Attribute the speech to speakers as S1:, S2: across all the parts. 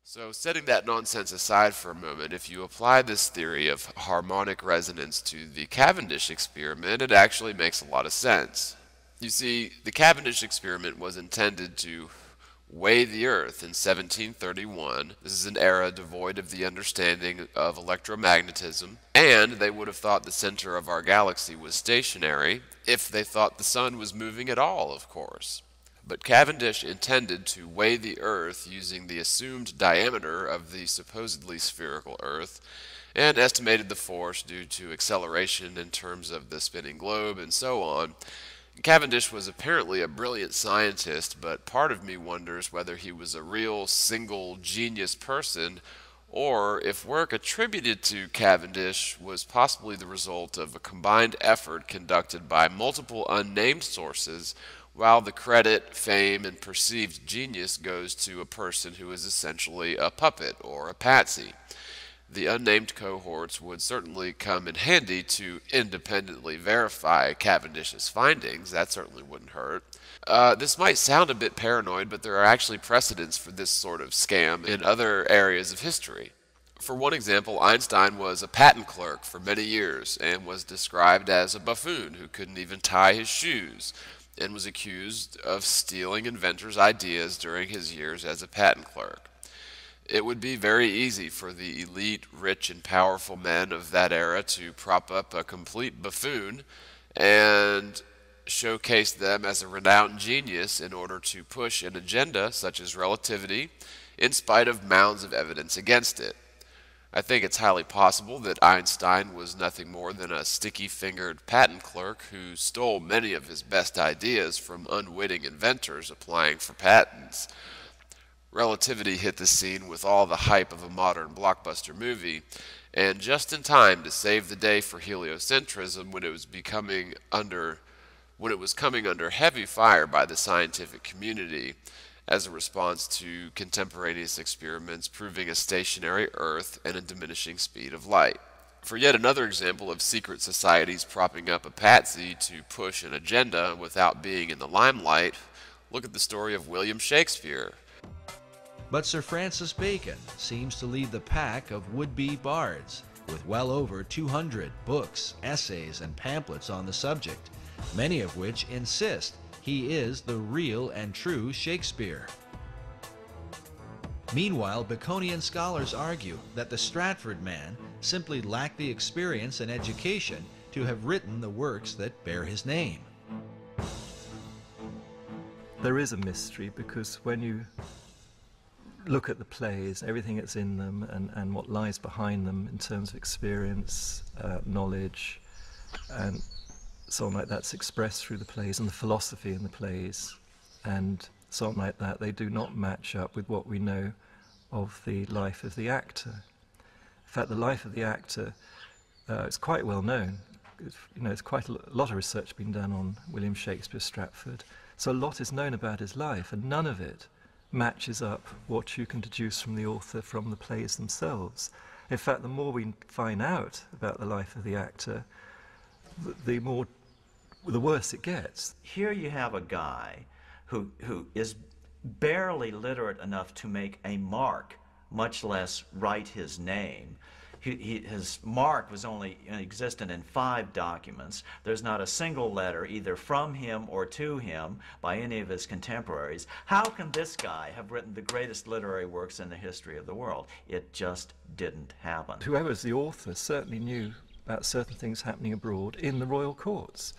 S1: So, setting that nonsense aside for a moment, if you apply this theory of harmonic resonance to the Cavendish experiment, it actually makes a lot of sense. You see, the Cavendish experiment was intended to weigh the Earth in 1731. This is an era devoid of the understanding of electromagnetism, and they would have thought the center of our galaxy was stationary if they thought the sun was moving at all, of course. But Cavendish intended to weigh the Earth using the assumed diameter of the supposedly spherical Earth and estimated the force due to acceleration in terms of the spinning globe and so on. Cavendish was apparently a brilliant scientist, but part of me wonders whether he was a real single genius person or if work attributed to Cavendish was possibly the result of a combined effort conducted by multiple unnamed sources, while the credit, fame, and perceived genius goes to a person who is essentially a puppet or a patsy. The unnamed cohorts would certainly come in handy to independently verify Cavendish's findings. That certainly wouldn't hurt. This might sound a bit paranoid, but there are actually precedents for this sort of scam in other areas of history. For one example, Einstein was a patent clerk for many years and was described as a buffoon who couldn't even tie his shoes, and was accused of stealing inventors' ideas during his years as a patent clerk. It would be very easy for the elite, rich, and powerful men of that era to prop up a complete buffoon and showcase them as a renowned genius in order to push an agenda such as relativity, in spite of mounds of evidence against it. I think it's highly possible that Einstein was nothing more than a sticky-fingered patent clerk who stole many of his best ideas from unwitting inventors applying for patents. Relativity hit the scene with all the hype of a modern blockbuster movie, and just in time to save the day for heliocentrism when it was coming under heavy fire by the scientific community as a response to contemporaneous experiments proving a stationary Earth and a diminishing speed of light. For yet another example of secret societies propping up a patsy to push an agenda without being in the limelight, look at the story of William Shakespeare.
S2: But Sir Francis Bacon seems to lead the pack of would-be bards, with well over 200 books, essays, and pamphlets on the subject, many of which insist he is the real and true Shakespeare. Meanwhile, Baconian scholars argue that the Stratford man simply lacked the experience and education to have written the works that bear his name.
S3: There is a mystery because when you look at the plays, everything that's in them and what lies behind them in terms of experience, knowledge, and so on like that's expressed through the plays, and the philosophy in the plays, and so on like that, they do not match up with what we know of the life of the actor. In fact, the life of the actor is quite well known. There's quite a lot of research been done on William Shakespeare Stratford, so a lot is known about his life, and none of it matches up what you can deduce from the author from the plays themselves. In fact, the more we find out about the life of the actor, the worse it gets.
S4: Here you have a guy who is barely literate enough to make a mark, much less write his name. His mark was only existent in 5 documents. There's not a single letter either from him or to him by any of his contemporaries. How can this guy have written the greatest literary works in the history of the world? It just didn't happen.
S3: Whoever's the author certainly knew about certain things happening abroad in the royal courts,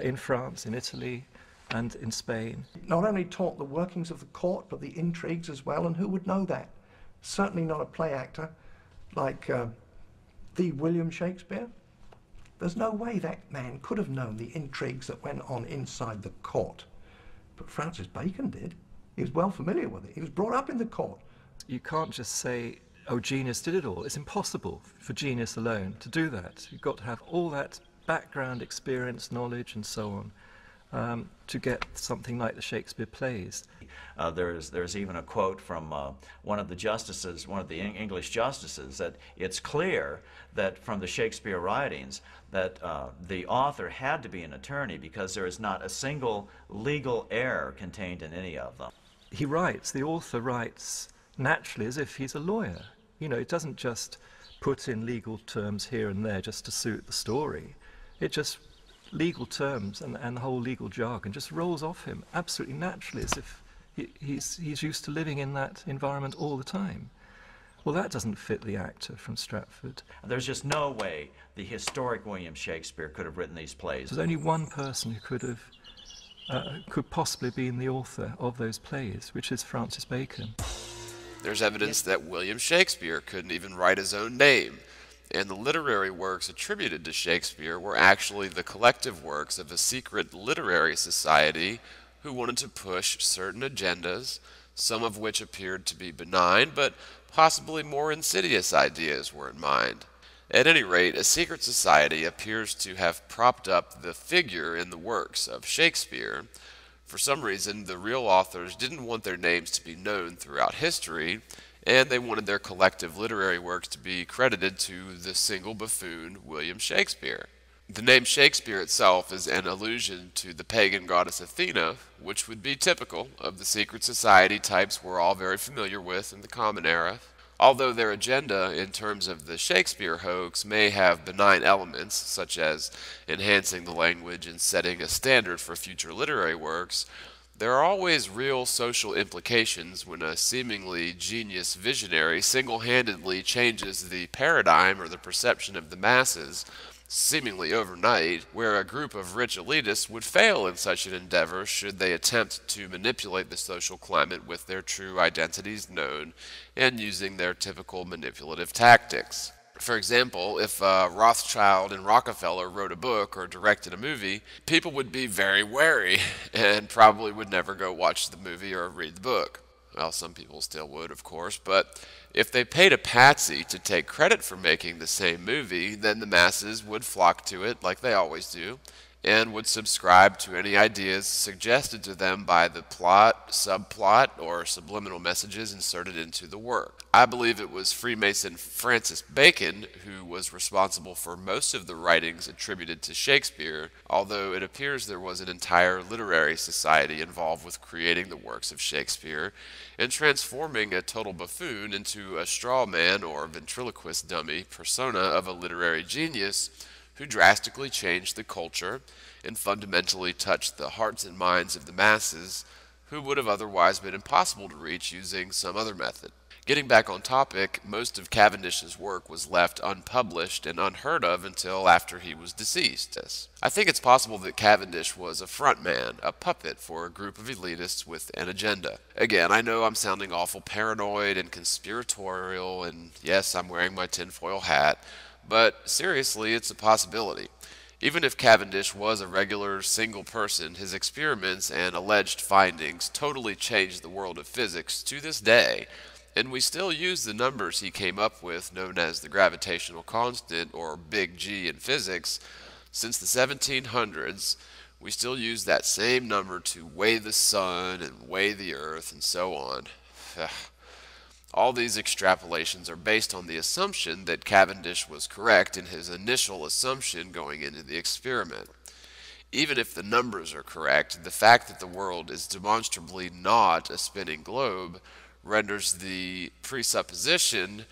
S3: in France, in Italy, and in Spain.
S5: Not only taught the workings of the court, but the intrigues as well, and who would know that? Certainly not a play actor like the William Shakespeare. There's no way that man could have known the intrigues that went on inside the court. But Francis Bacon did. He was well familiar with it. He was brought up in the court.
S3: You can't just say, oh, genius did it all. It's impossible for genius alone to do that. You've got to have all that background experience, knowledge, and so on, to get something like the Shakespeare plays.
S4: There's even a quote from one of the justices, one of the English justices, that it's clear that from the Shakespeare writings that the author had to be an attorney because there is not a single legal error contained in any of them.
S3: He writes, the author writes naturally as if he's a lawyer. You know, it doesn't just put in legal terms here and there just to suit the story. It just, legal terms and the whole legal jargon just rolls off him absolutely naturally, as if he's used to living in that environment all the time. Well, that doesn't fit the actor from Stratford.
S4: There's just no way the historic William Shakespeare could have written these plays.
S3: There's only one person who could possibly be the author of those plays, which is Francis Bacon.
S1: There's evidence that William Shakespeare couldn't even write his own name, and the literary works attributed to Shakespeare were actually the collective works of a secret literary society who wanted to push certain agendas, some of which appeared to be benign, but possibly more insidious ideas were in mind. At any rate, a secret society appears to have propped up the figure in the works of Shakespeare. For some reason, the real authors didn't want their names to be known throughout history, and they wanted their collective literary works to be credited to the single buffoon, William Shakespeare. The name Shakespeare itself is an allusion to the pagan goddess Athena, which would be typical of the secret society types we're all very familiar with in the Common Era. Although their agenda in terms of the Shakespeare hoax may have benign elements, such as enhancing the language and setting a standard for future literary works, there are always real social implications when a seemingly genius visionary single-handedly changes the paradigm or the perception of the masses, seemingly overnight, where a group of rich elitists would fail in such an endeavor should they attempt to manipulate the social climate with their true identities known and using their typical manipulative tactics. For example, if Rothschild and Rockefeller wrote a book or directed a movie, people would be very wary and probably would never go watch the movie or read the book. Well, some people still would, of course, but if they paid a patsy to take credit for making the same movie, then the masses would flock to it like they always do, and would subscribe to any ideas suggested to them by the plot, subplot, or subliminal messages inserted into the work. I believe it was Freemason Francis Bacon who was responsible for most of the writings attributed to Shakespeare, although it appears there was an entire literary society involved with creating the works of Shakespeare and transforming a total buffoon into a straw man or ventriloquist dummy persona of a literary genius who drastically changed the culture and fundamentally touched the hearts and minds of the masses who would have otherwise been impossible to reach using some other method. Getting back on topic, most of Cavendish's work was left unpublished and unheard of until after he was deceased. I think it's possible that Cavendish was a front man, a puppet for a group of elitists with an agenda. Again, I know I'm sounding awful paranoid and conspiratorial, and yes, I'm wearing my tinfoil hat, but seriously, it's a possibility. Even if Cavendish was a regular single person, his experiments and alleged findings totally changed the world of physics to this day, and we still use the numbers he came up with, known as the gravitational constant, or big G in physics. Since the 1700s, we still use that same number to weigh the sun and weigh the earth and so on. All these extrapolations are based on the assumption that Cavendish was correct in his initial assumption going into the experiment. Even if the numbers are correct, the fact that the world is demonstrably not a spinning globe renders the presupposition,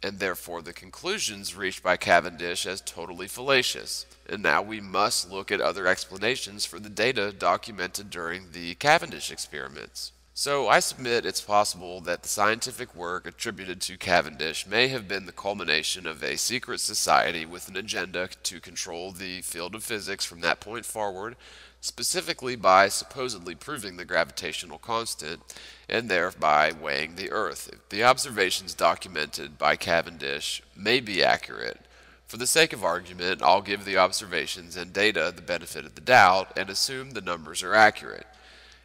S1: and therefore the conclusions reached by Cavendish, as totally fallacious. And now we must look at other explanations for the data documented during the Cavendish experiments. So I submit it's possible that the scientific work attributed to Cavendish may have been the culmination of a secret society with an agenda to control the field of physics from that point forward, specifically by supposedly proving the gravitational constant and thereby weighing the Earth. The observations documented by Cavendish may be accurate. For the sake of argument, I'll give the observations and data the benefit of the doubt and assume the numbers are accurate.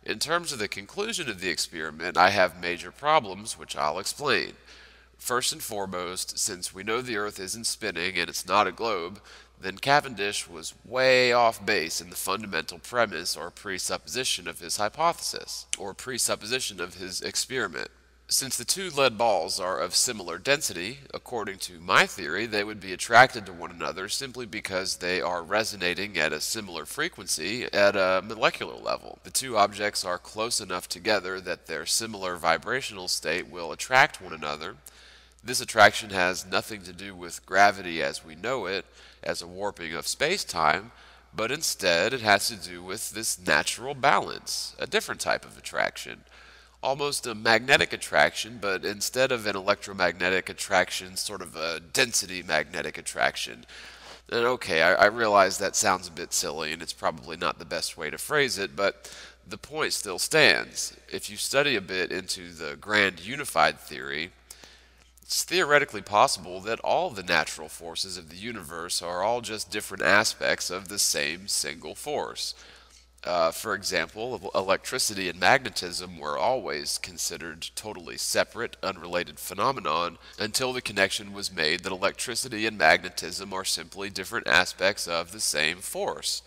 S1: In terms of the conclusion of the experiment, I have major problems, which I'll explain. First and foremost, since we know the Earth isn't spinning and it's not a globe, then Cavendish was way off base in the fundamental premise or presupposition of his hypothesis, or presupposition of his experiment. Since the two lead balls are of similar density, according to my theory, they would be attracted to one another simply because they are resonating at a similar frequency at a molecular level. The two objects are close enough together that their similar vibrational state will attract one another. This attraction has nothing to do with gravity as we know it, as a warping of space-time, but instead it has to do with this natural balance, a different type of attraction. Almost a magnetic attraction, but instead of an electromagnetic attraction, sort of a density magnetic attraction. And okay, I realize that sounds a bit silly, and it's probably not the best way to phrase it, but the point still stands. If you study a bit into the grand unified theory, it's theoretically possible that all the natural forces of the universe are all just different aspects of the same single force. For example, electricity and magnetism were always considered totally separate, unrelated phenomenon until the connection was made that electricity and magnetism are simply different aspects of the same force.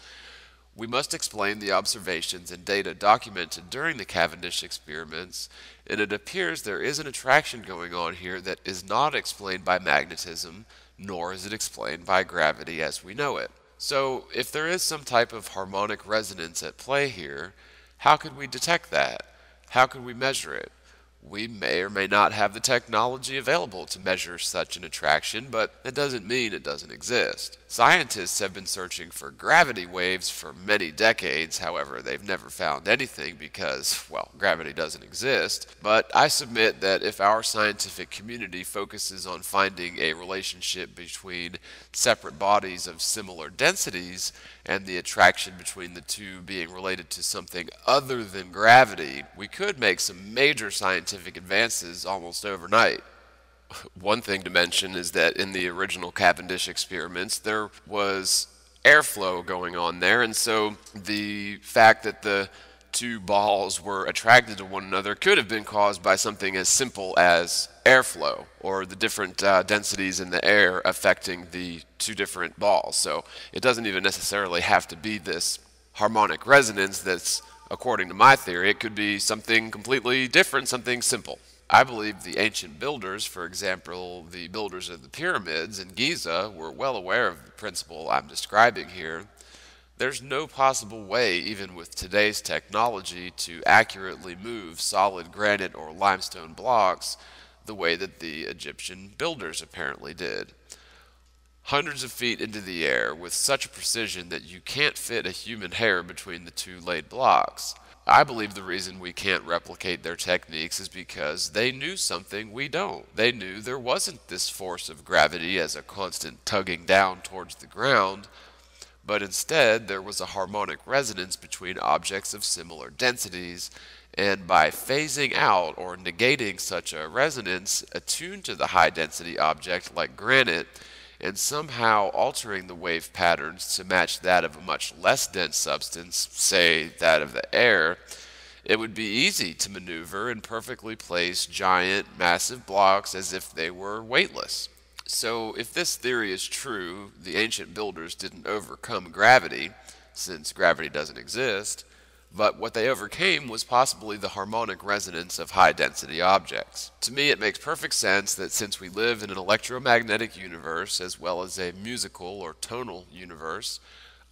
S1: We must explain the observations and data documented during the Cavendish experiments, and it appears there is an attraction going on here that is not explained by magnetism, nor is it explained by gravity as we know it. So, if there is some type of harmonic resonance at play here, how could we detect that? How could we measure it? We may or may not have the technology available to measure such an attraction, but that doesn't mean it doesn't exist. Scientists have been searching for gravity waves for many decades. However, they've never found anything because, well, gravity doesn't exist. But I submit that if our scientific community focuses on finding a relationship between separate bodies of similar densities and the attraction between the two being related to something other than gravity, we could make some major scientific advances almost overnight. One thing to mention is that in the original Cavendish experiments, there was airflow going on there, and so the fact that the two balls were attracted to one another could have been caused by something as simple as airflow, or the different densities in the air affecting the two different balls. So it doesn't even necessarily have to be this harmonic resonance that's, according to my theory, it could be something completely different, something simple. I believe the ancient builders, for example, the builders of the pyramids in Giza, were well aware of the principle I'm describing here. There's no possible way, even with today's technology, to accurately move solid granite or limestone blocks the way that the Egyptian builders apparently did. Hundreds of feet into the air with such precision that you can't fit a human hair between the two laid blocks. I believe the reason we can't replicate their techniques is because they knew something we don't. They knew there wasn't this force of gravity as a constant tugging down towards the ground, but instead there was a harmonic resonance between objects of similar densities, and by phasing out or negating such a resonance attuned to the high-density object like granite, and somehow altering the wave patterns to match that of a much less dense substance, say that of the air, it would be easy to maneuver and perfectly place giant, massive blocks as if they were weightless. So if this theory is true, the ancient builders didn't overcome gravity, since gravity doesn't exist, but what they overcame was possibly the harmonic resonance of high-density objects. To me, it makes perfect sense that since we live in an electromagnetic universe as well as a musical or tonal universe,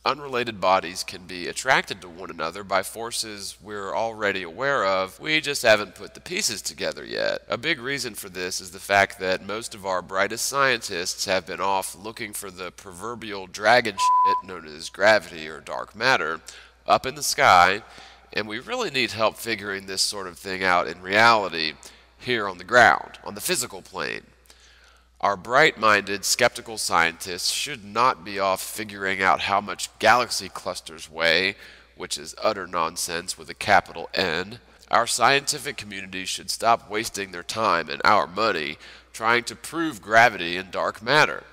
S1: unrelated bodies can be attracted to one another by forces we're already aware of, we just haven't put the pieces together yet. A big reason for this is the fact that most of our brightest scientists have been off looking for the proverbial dragon shit known as gravity or dark matter up in the sky, and we really need help figuring this sort of thing out in reality here on the ground, on the physical plane. Our bright-minded, skeptical scientists should not be off figuring out how much galaxy clusters weigh, which is utter nonsense with a capital N. Our scientific community should stop wasting their time and our money trying to prove gravity and dark matter.